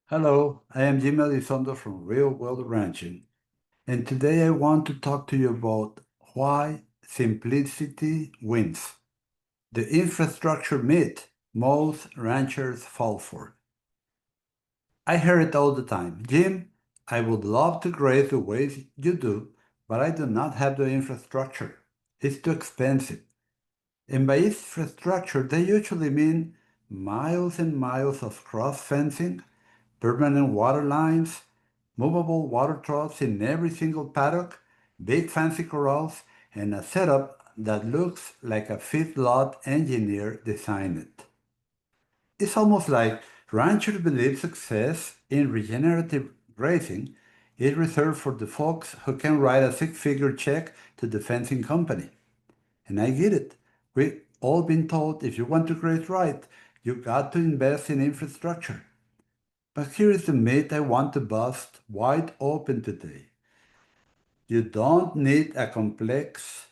Hello, I am Jaime Elizondo from Real World Ranching, and today I want to talk to you about why simplicity wins. The infrastructure myth most ranchers fall for. I hear it all the time. Jim, I would love to graze the way you do, but I do not have the infrastructure. It's too expensive. And by infrastructure, they usually mean miles and miles of cross fencing, permanent water lines, movable water troughs in every single paddock, big fancy corrals, and a setup that looks like a feedlot engineer designed it. It's almost like ranchers believe success in regenerative grazing is reserved for the folks who can write a six-figure check to the fencing company. And I get it. We've all been told if you want to graze right, you got to invest in infrastructure. But here is the myth I want to bust wide open today. You don't need a complex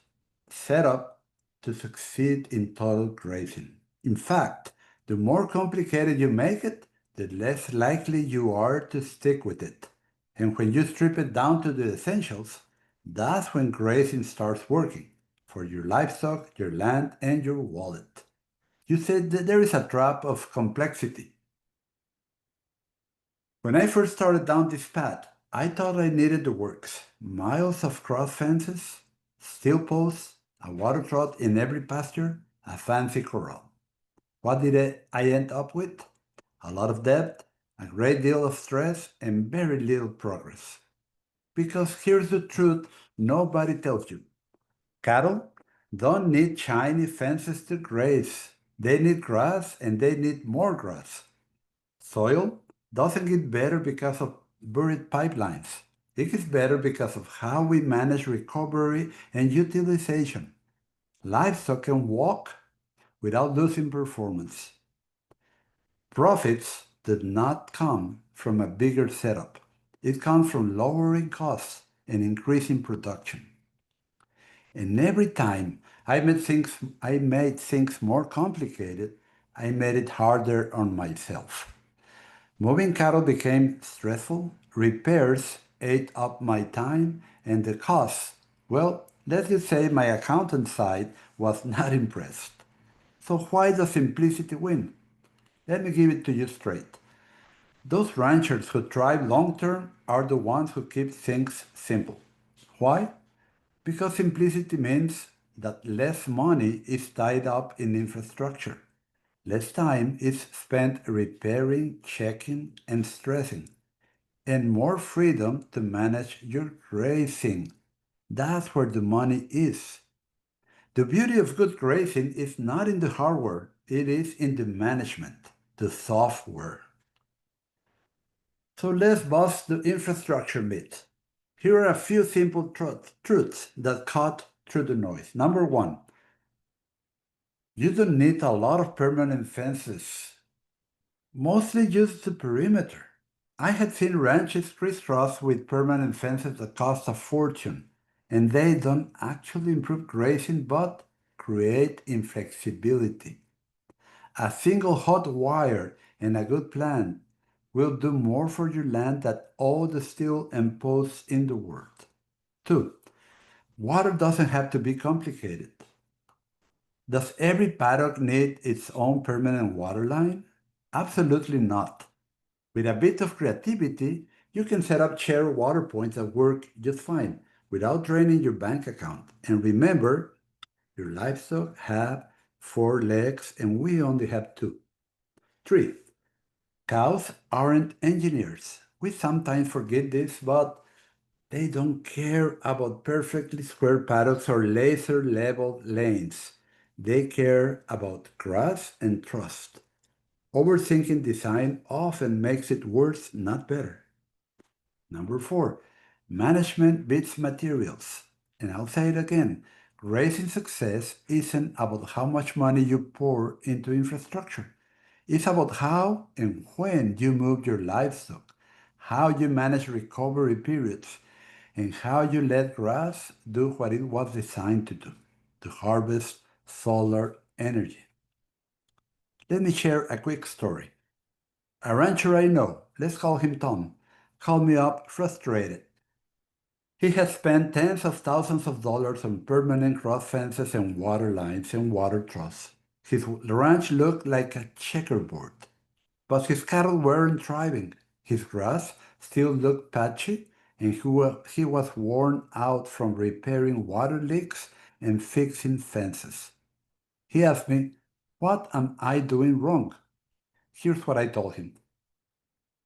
setup to succeed in total grazing. In fact, the more complicated you make it, the less likely you are to stick with it. And when you strip it down to the essentials, that's when grazing starts working for your livestock, your land, and your wallet. You said that there is a trap of complexity. When I first started down this path, I thought I needed the works. Miles of cross fences, steel posts, a water trough in every pasture, a fancy corral. What did I end up with? A lot of debt, a great deal of stress, and very little progress. Because here's the truth nobody tells you. Cattle don't need shiny fences to graze. They need grass and they need more grass. Soil doesn't get better because of buried pipelines. It gets better because of how we manage recovery and utilization. Livestock can walk without losing performance. Profits did not come from a bigger setup. It comes from lowering costs and increasing production. And every time I made things more complicated, I made it harder on myself. Moving cattle became stressful, repairs ate up my time, and the costs, well, let's just say my accountant side was not impressed. So why does simplicity win? Let me give it to you straight. Those ranchers who thrive long term are the ones who keep things simple. Why? Because simplicity means that less money is tied up in infrastructure. Less time is spent repairing, checking, and stressing, and more freedom to manage your grazing. That's where the money is. The beauty of good grazing is not in the hardware, it is in the management, the software. So let's bust the infrastructure myth. Here are a few simple truths that cut through the noise. Number one, you don't need a lot of permanent fences. Mostly just the perimeter. I had seen ranches crisscross with permanent fences that cost a fortune, and they don't actually improve grazing but create inflexibility. A single hot wire and a good plan will do more for your land than all the steel and posts in the world. Two, water doesn't have to be complicated. Does every paddock need its own permanent water line? Absolutely not. With a bit of creativity, you can set up shared water points that work just fine without draining your bank account. And remember, your livestock have four legs and we only have two. Three, cows aren't engineers. We sometimes forget this, but they don't care about perfectly square paddocks or laser level lanes. They care about grass and trust. Overthinking design often makes it worse, not better. Number four, management beats materials. And I'll say it again, grazing success isn't about how much money you pour into infrastructure. It's about how and when you move your livestock, how you manage recovery periods, and how you let grass do what it was designed to do, to harvest solar energy. Let me share a quick story. A rancher I know let's call him Tom, called me up frustrated. He has spent tens of thousands of dollars on permanent cross fences and water lines and water troughs. His ranch looked like a checkerboard, but his cattle weren't thriving. His grass still looked patchy, and he was worn out from repairing water leaks and fixing fences. He asked me, "What am I doing wrong?" Here's what I told him.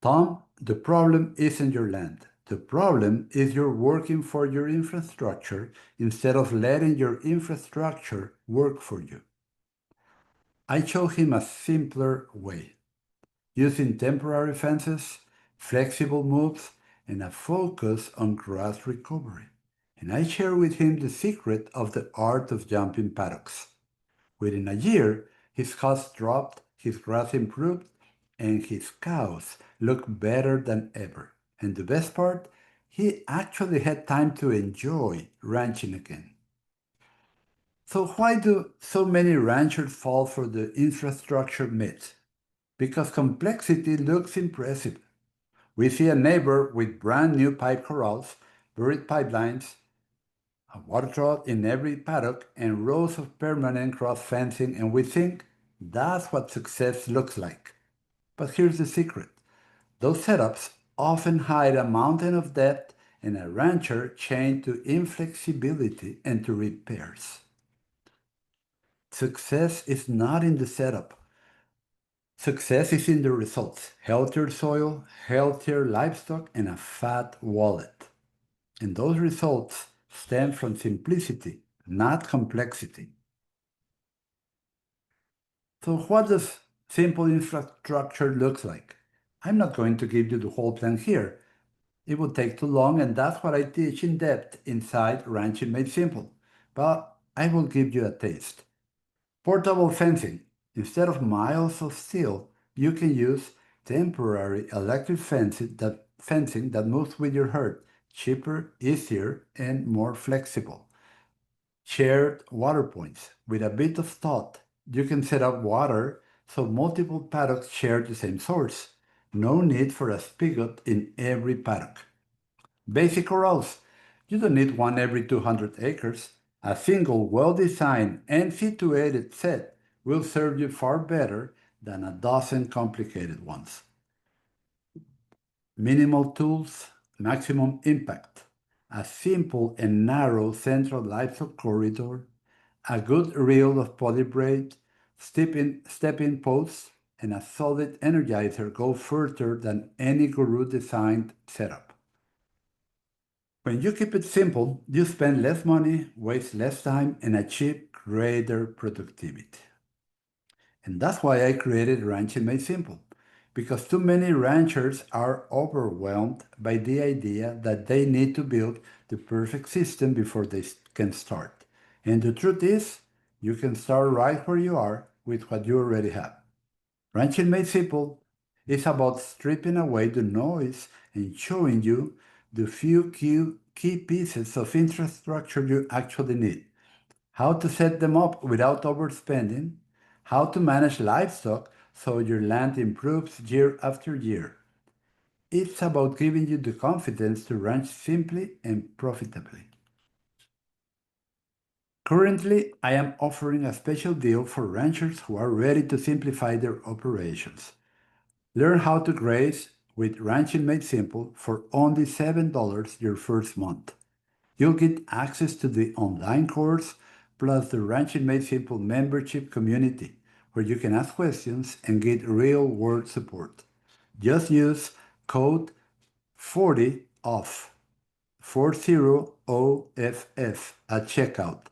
"Tom, the problem isn't your land. The problem is you're working for your infrastructure instead of letting your infrastructure work for you." I showed him a simpler way, using temporary fences, flexible moves, and a focus on grass recovery. And I shared with him the secret of the art of jumping paddocks. Within a year, his costs dropped, his grass improved, and his cows looked better than ever. And the best part, he actually had time to enjoy ranching again. So why do so many ranchers fall for the infrastructure myth? Because complexity looks impressive. We see a neighbor with brand new pipe corrals, buried pipelines, a water trough in every paddock, and rows of permanent cross fencing, and we think that's what success looks like. But here's the secret. Those setups often hide a mountain of debt and a rancher chained to inflexibility and to repairs. Success is not in the setup. Success is in the results: healthier soil, healthier livestock, and a fat wallet. And those results stem from simplicity, not complexity. So what does simple infrastructure look like? I'm not going to give you the whole plan here. It would take too long, and that's what I teach in depth inside Ranching Made Simple. But I will give you a taste. Portable fencing. Instead of miles of steel, you can use temporary electric fencing that moves with your herd, cheaper, easier, and more flexible. Shared water points. With a bit of thought, you can set up water so multiple paddocks share the same source. No need for a spigot in every paddock. Basic corrals. You don't need one every 200 acres. A single well-designed and situated set will serve you far better than a dozen complicated ones. Minimal tools, maximum impact. A simple and narrow central livestock corridor, a good reel of polybraid, step-in posts, and a solid energizer go further than any guru-designed setup. When you keep it simple, you spend less money, waste less time, and achieve greater productivity. And that's why I created Ranching Made Simple, because too many ranchers are overwhelmed by the idea that they need to build the perfect system before they can start. And the truth is, you can start right where you are with what you already have. Ranching Made Simple is about stripping away the noise and showing you the few key pieces of infrastructure you actually need, how to set them up without overspending, how to manage livestock so your land improves year after year. It's about giving you the confidence to ranch simply and profitably. Currently, I am offering a special deal for ranchers who are ready to simplify their operations. Learn how to graze with Ranching Made Simple for only $7 your first month. You'll get access to the online course plus the Ranching Made Simple membership community where you can ask questions and get real-world support. Just use code 40OFF, 40OFF at checkout.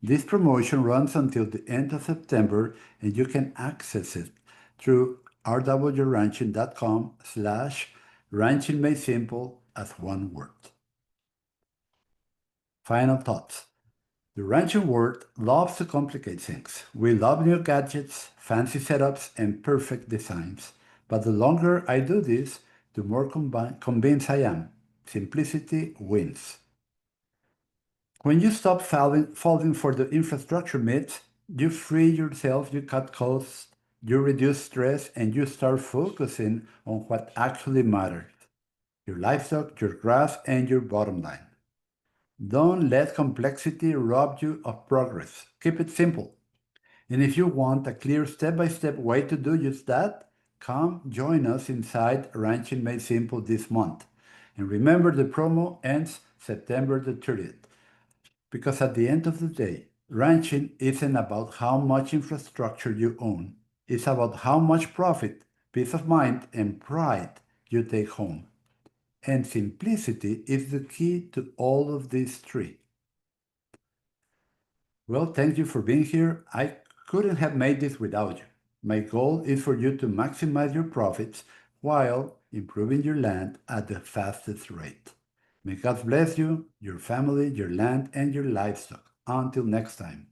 This promotion runs until the end of September, and you can access it through rwranching.com/ranchingmadesimple as one word. Final thoughts. The ranching world loves to complicate things. We love new gadgets, fancy setups, and perfect designs. But the longer I do this, the more convinced I am. Simplicity wins. When you stop falling for the infrastructure myth, you free yourself, you cut costs, you reduce stress, and you start focusing on what actually matters: your livestock, your grass, and your bottom line. Don't let complexity rob you of progress. Keep it simple. And if you want a clear step-by-step way to do just that, come join us inside Ranching Made Simple this month. And remember, the promo ends September the 30th. Because at the end of the day, ranching isn't about how much infrastructure you own. It's about how much profit, peace of mind, and pride you take home. And simplicity is the key to all of these three. Well, thank you for being here. I couldn't have made this without you. My goal is for you to maximize your profits while improving your land at the fastest rate. May God bless you, your family, your land, and your livestock. Until next time.